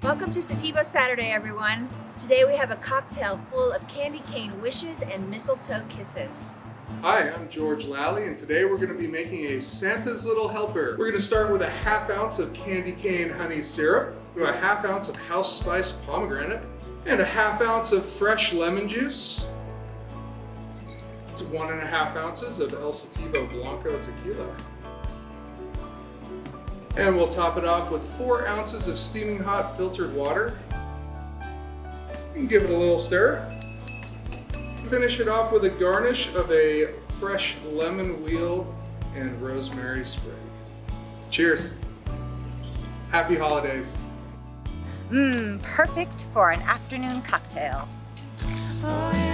Welcome to Sativo Saturday, everyone. Today we have a cocktail full of candy cane wishes and mistletoe kisses. Hi, I'm George Lally, and today we're going to be making a Santa's Little Helper. We're going to start with a ½ ounce of candy cane honey syrup, a ½ ounce of house spice pomegranate, and a ½ ounce of fresh lemon juice. It's 1½ ounces of El Sativo Blanco tequila. And we'll top it off with 4 ounces of steaming hot filtered water. And give it a little stir. Finish it off with a garnish of a fresh lemon wheel and rosemary sprig. Cheers. Happy holidays. Perfect for an afternoon cocktail. Oh, yeah.